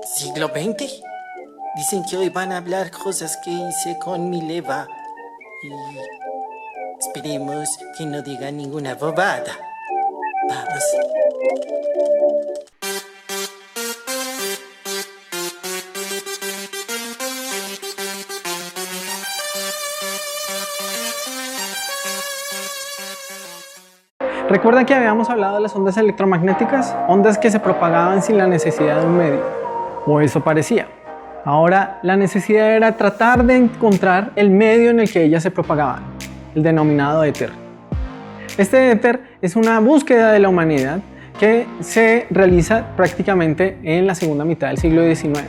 ¿Siglo XX? Dicen que hoy van a hablar cosas que hice con Mileva. Y esperemos que no digan ninguna bobada. Vamos. ¿Recuerdan que habíamos hablado de las ondas electromagnéticas? Ondas que se propagaban sin la necesidad de un medio, o eso parecía. Ahora la necesidad era tratar de encontrar el medio en el que ellas se propagaban, el denominado éter. Este éter es una búsqueda de la humanidad que se realiza prácticamente en la segunda mitad del siglo XIX.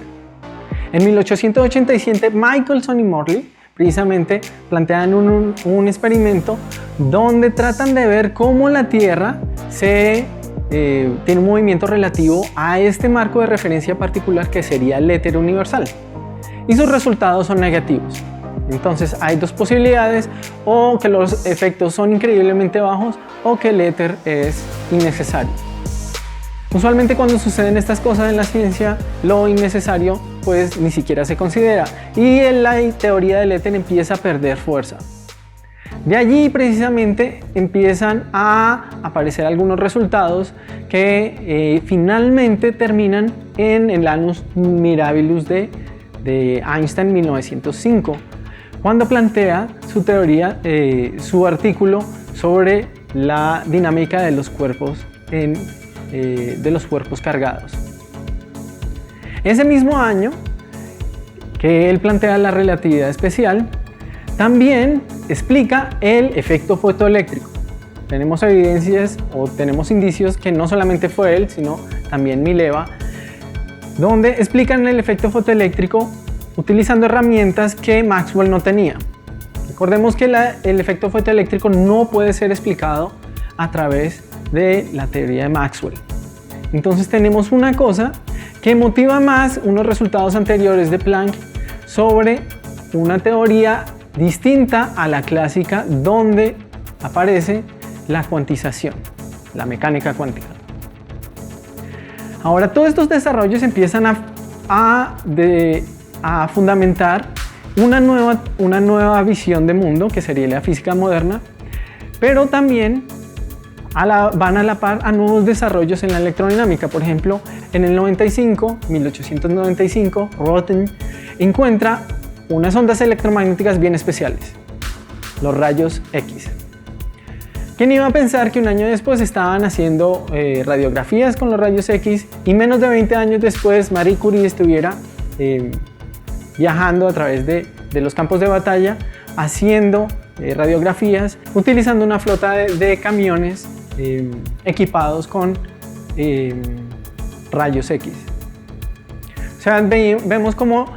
En 1887, Michelson y Morley precisamente plantean un experimento donde tratan de ver cómo la Tierra tiene un movimiento relativo a este marco de referencia particular que sería el éter universal, y sus resultados son negativos. Entonces hay dos posibilidades: o que los efectos son increíblemente bajos o que el éter es innecesario. Usualmente cuando suceden estas cosas en la ciencia, lo innecesario pues ni siquiera se considera y la teoría del éter empieza a perder fuerza. De allí precisamente empiezan a aparecer algunos resultados que finalmente terminan en el Annus Mirabilis de Einstein en 1905, cuando plantea su teoría, su artículo sobre la dinámica de los cuerpos cargados. Ese mismo año que él plantea la relatividad especial, también explica el efecto fotoeléctrico. Tenemos evidencias o tenemos indicios que no solamente fue él, sino también Mileva, donde explican el efecto fotoeléctrico utilizando herramientas que Maxwell no tenía. Recordemos que el efecto fotoeléctrico no puede ser explicado a través de la teoría de Maxwell. Entonces tenemos una cosa que motiva más unos resultados anteriores de Planck sobre una teoría distinta a la clásica, donde aparece la cuantización, la mecánica cuántica. Ahora todos estos desarrollos empiezan a fundamentar una nueva visión de mundo, que sería la física moderna, pero también van a la par a nuevos desarrollos en la electrodinámica. Por ejemplo, en el 1895, Röntgen encuentra unas ondas electromagnéticas bien especiales, los rayos X. ¿Quién iba a pensar que un año después estaban haciendo radiografías con los rayos X y menos de 20 años después Marie Curie estuviera viajando a través de los campos de batalla haciendo radiografías utilizando una flota de camiones equipados con rayos X? O sea, vemos como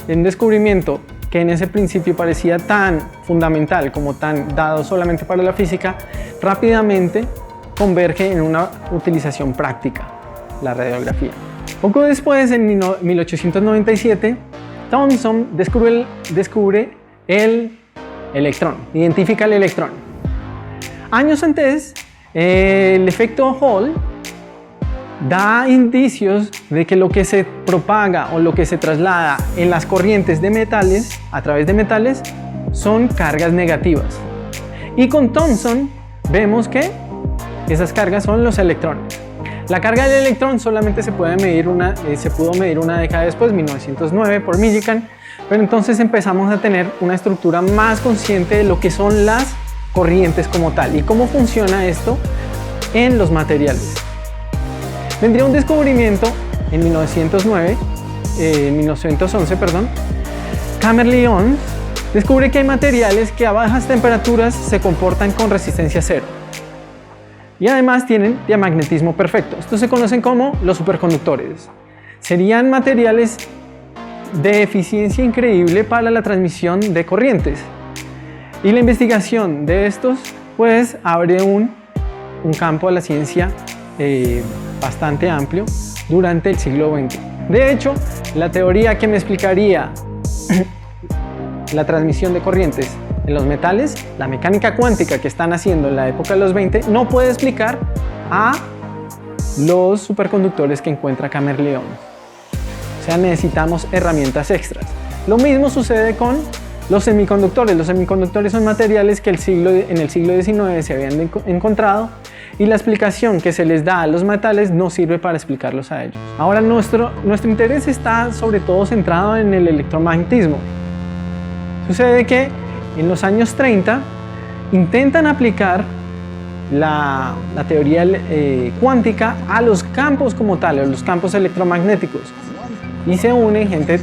el descubrimiento que en ese principio parecía tan fundamental, como tan dado solamente para la física, rápidamente converge en una utilización práctica, la radiografía. Poco después, en 1897, Thomson descubre el electrón, identifica el electrón. Años antes, el efecto Hall da indicios de que lo que se propaga o lo que se traslada en las corrientes de metales, a través de metales, son cargas negativas. Y con Thomson vemos que esas cargas son los electrones. La carga del electrón solamente se pudo medir una década después, 1909, por Millikan, pero entonces empezamos a tener una estructura más consciente de lo que son las corrientes como tal y cómo funciona esto en los materiales. Vendría un descubrimiento en 1911, Kamerlé-Ons descubre que hay materiales que a bajas temperaturas se comportan con resistencia cero y además tienen diamagnetismo perfecto. Estos se conocen como los superconductores. Serían materiales de eficiencia increíble para la transmisión de corrientes. Y la investigación de estos pues abre un campo a la ciencia bastante amplio durante el siglo XX. De hecho, la teoría que me explicaría la transmisión de corrientes en los metales, la mecánica cuántica que están haciendo en la época de los 20 no puede explicar a los superconductores que encuentra Camerleón. O sea, necesitamos herramientas extras. Lo mismo sucede con los semiconductores. Los semiconductores son materiales que en el siglo XIX se habían encontrado y la explicación que se les da a los metales no sirve para explicarlos a ellos. Ahora nuestro interés está sobre todo centrado en el electromagnetismo. Sucede que en los años 30 intentan aplicar la teoría cuántica a los campos como tal, a los campos electromagnéticos. Y se unen gente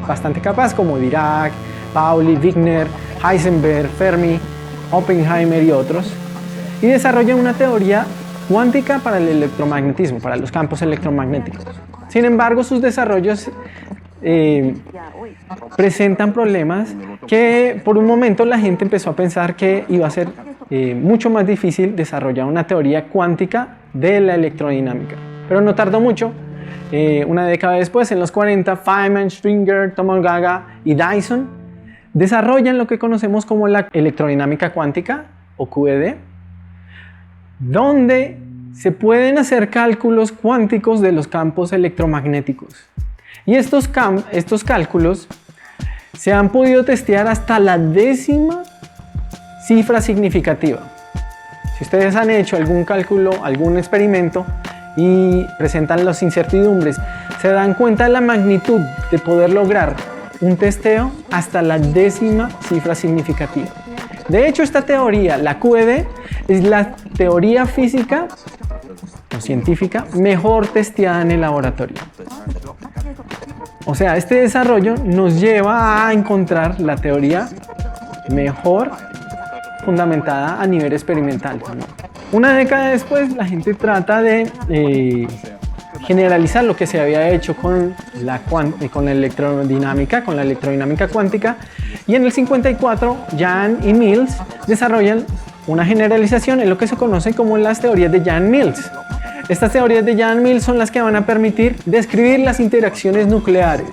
bastante capaz como Dirac, Pauli, Wigner, Heisenberg, Fermi, Oppenheimer y otros. Y desarrollan una teoría cuántica para el electromagnetismo, para los campos electromagnéticos. Sin embargo, sus desarrollos presentan problemas que por un momento la gente empezó a pensar que iba a ser mucho más difícil desarrollar una teoría cuántica de la electrodinámica. Pero no tardó mucho. Una década después, en los 40, Feynman, Stringer, Tomogaga y Dyson desarrollan lo que conocemos como la electrodinámica cuántica o QED, donde se pueden hacer cálculos cuánticos de los campos electromagnéticos. Y estos cálculos se han podido testear hasta la 10ª cifra significativa. Si ustedes han hecho algún cálculo, algún experimento y presentan las incertidumbres, se dan cuenta de la magnitud de poder lograr un testeo hasta la 10ª cifra significativa. De hecho, esta teoría, la QED, es la teoría física o científica mejor testeada en el laboratorio. O sea, este desarrollo nos lleva a encontrar la teoría mejor fundamentada a nivel experimental también. Una década después, la gente trata de generalizar lo que se había hecho con la electrodinámica, con la electrodinámica cuántica, y en el 54, Jahn y Mills desarrollan una generalización en lo que se conoce como las teorías de Jahn-Mills. Estas teorías de Jahn-Mills son las que van a permitir describir las interacciones nucleares.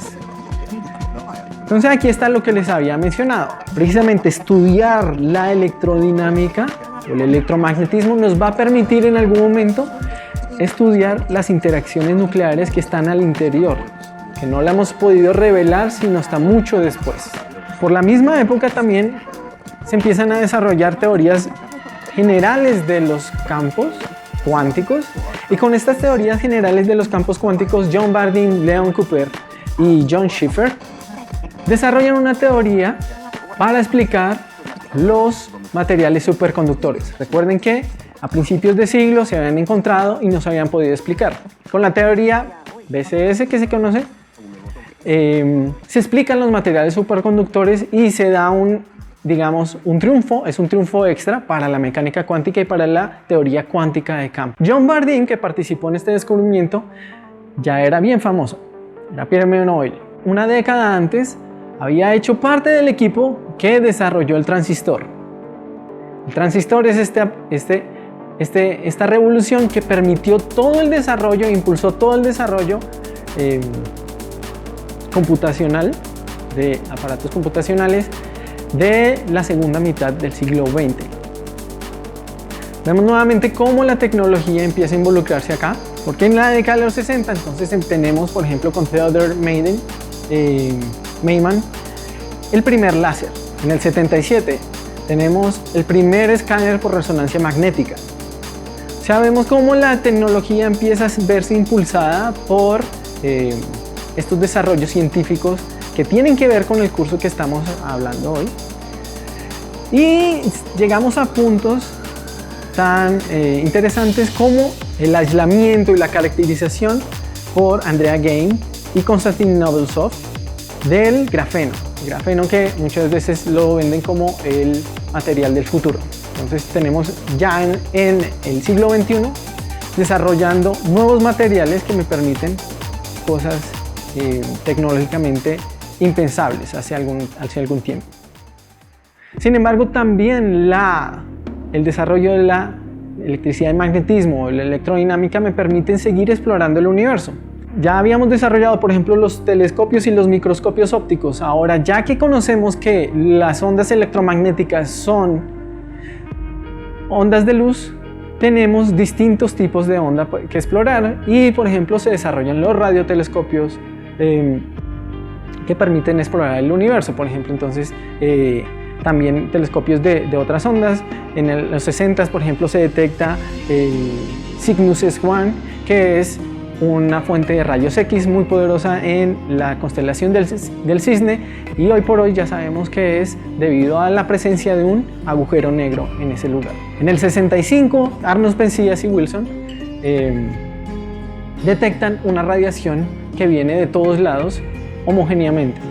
Entonces aquí está lo que les había mencionado. Precisamente estudiar la electrodinámica o el electromagnetismo nos va a permitir en algún momento estudiar las interacciones nucleares que están al interior, que no la hemos podido revelar sino hasta mucho después. Por la misma época también se empiezan a desarrollar teorías generales de los campos cuánticos, y con estas teorías generales de los campos cuánticos, John Bardeen, Leon Cooper y John Schiffer desarrollan una teoría para explicar los materiales superconductores. Recuerden que a principios de siglo se habían encontrado y no se habían podido explicar. Con la teoría BCS que se conoce, se explican los materiales superconductores y se da un triunfo, es un triunfo extra para la mecánica cuántica y para la teoría cuántica de campo. John Bardeen, que participó en este descubrimiento, ya era bien famoso, era premio Nobel. Una década antes había hecho parte del equipo que desarrolló el transistor. El transistor es esta revolución que permitió todo el desarrollo, impulsó todo el desarrollo computacional, de aparatos computacionales de la segunda mitad del siglo XX. Vemos nuevamente cómo la tecnología empieza a involucrarse acá, porque en la década de los 60 entonces tenemos, por ejemplo, con Theodore Maiman, el primer láser. En el 77 tenemos el primer escáner por resonancia magnética. O sea, vemos cómo la tecnología empieza a verse impulsada por estos desarrollos científicos que tienen que ver con el curso que estamos hablando hoy. Y llegamos a puntos tan interesantes como el aislamiento y la caracterización por Andrea Gain y Konstantin Novoselov del grafeno. El grafeno que muchas veces lo venden como el material del futuro. Entonces tenemos ya en el siglo XXI desarrollando nuevos materiales que me permiten cosas tecnológicamente impensables hace algún tiempo. Sin embargo, también el desarrollo de la electricidad y magnetismo, la electrodinámica, me permiten seguir explorando el universo. Ya habíamos desarrollado, por ejemplo, los telescopios y los microscopios ópticos. Ahora, ya que conocemos que las ondas electromagnéticas son ondas de luz, tenemos distintos tipos de onda que explorar y, por ejemplo, se desarrollan los radiotelescopios que permiten explorar el universo, por ejemplo. Entonces, también telescopios de otras ondas. En los 60, por ejemplo, se detecta el Cygnus S1, que es una fuente de rayos X muy poderosa en la constelación del Cisne, y hoy por hoy ya sabemos que es debido a la presencia de un agujero negro en ese lugar. En el 65, Arnold, Penzias y Wilson detectan una radiación que viene de todos lados homogéneamente.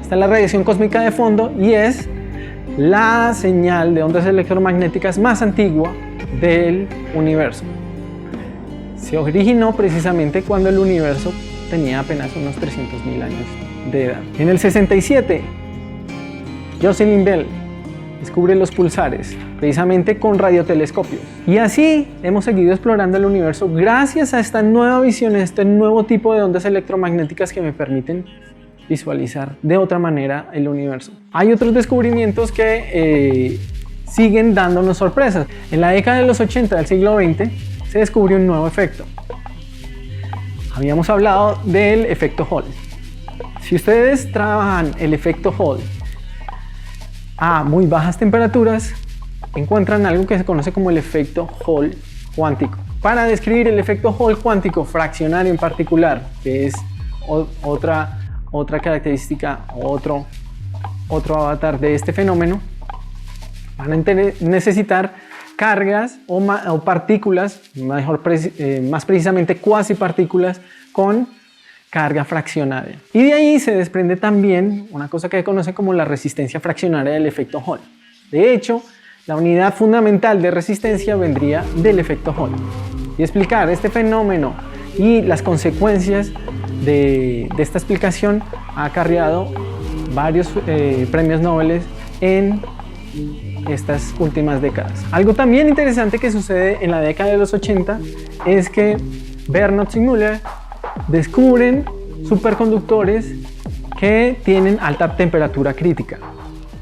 Esta es la radiación cósmica de fondo y es la señal de ondas electromagnéticas más antigua del universo. Se originó precisamente cuando el universo tenía apenas unos 300.000 años de edad. En el 67, Jocelyn Bell descubre los pulsares, precisamente con radiotelescopios. Y así hemos seguido explorando el universo gracias a esta nueva visión, a este nuevo tipo de ondas electromagnéticas que me permiten visualizar de otra manera el universo. Hay otros descubrimientos que siguen dándonos sorpresas. En la década de los 80 del siglo XX, se descubrió un nuevo efecto. Habíamos hablado del efecto Hall. Si ustedes trabajan el efecto Hall a muy bajas temperaturas, encuentran algo que se conoce como el efecto Hall cuántico. Para describir el efecto Hall cuántico fraccionario en particular, que es otra característica, otro avatar de este fenómeno, van a necesitar cargas o partículas, más precisamente cuasipartículas con carga fraccionaria. Y de ahí se desprende también una cosa que se conoce como la resistencia fraccionaria del efecto Hall. De hecho, la unidad fundamental de resistencia vendría del efecto Hall. Y explicar este fenómeno y las consecuencias de esta explicación ha acarreado varios premios Nobel en estas últimas décadas. Algo también interesante que sucede en la década de los 80 es que Bernard y Müller descubren superconductores que tienen alta temperatura crítica.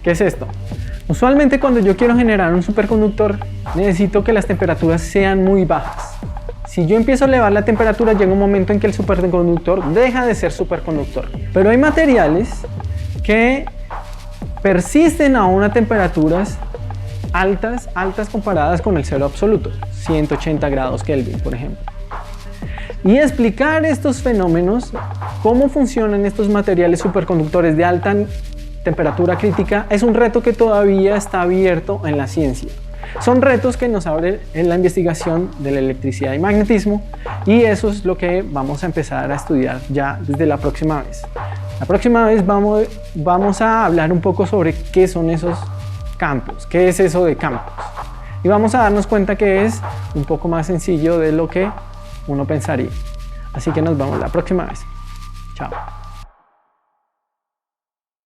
¿Qué es esto? Usualmente cuando yo quiero generar un superconductor necesito que las temperaturas sean muy bajas. Si yo empiezo a elevar la temperatura, llega un momento en que el superconductor deja de ser superconductor. Pero hay materiales que persisten aún a temperaturas altas comparadas con el cero absoluto, 180 grados Kelvin, por ejemplo. Y explicar estos fenómenos, cómo funcionan estos materiales superconductores de alta temperatura crítica, es un reto que todavía está abierto en la ciencia. Son retos que nos abren en la investigación de la electricidad y magnetismo, y eso es lo que vamos a empezar a estudiar ya desde la próxima vez. La próxima vez vamos a hablar un poco sobre qué son esos campos, qué es eso de campos. Y vamos a darnos cuenta que es un poco más sencillo de lo que uno pensaría. Así que nos vemos la próxima vez. Chao.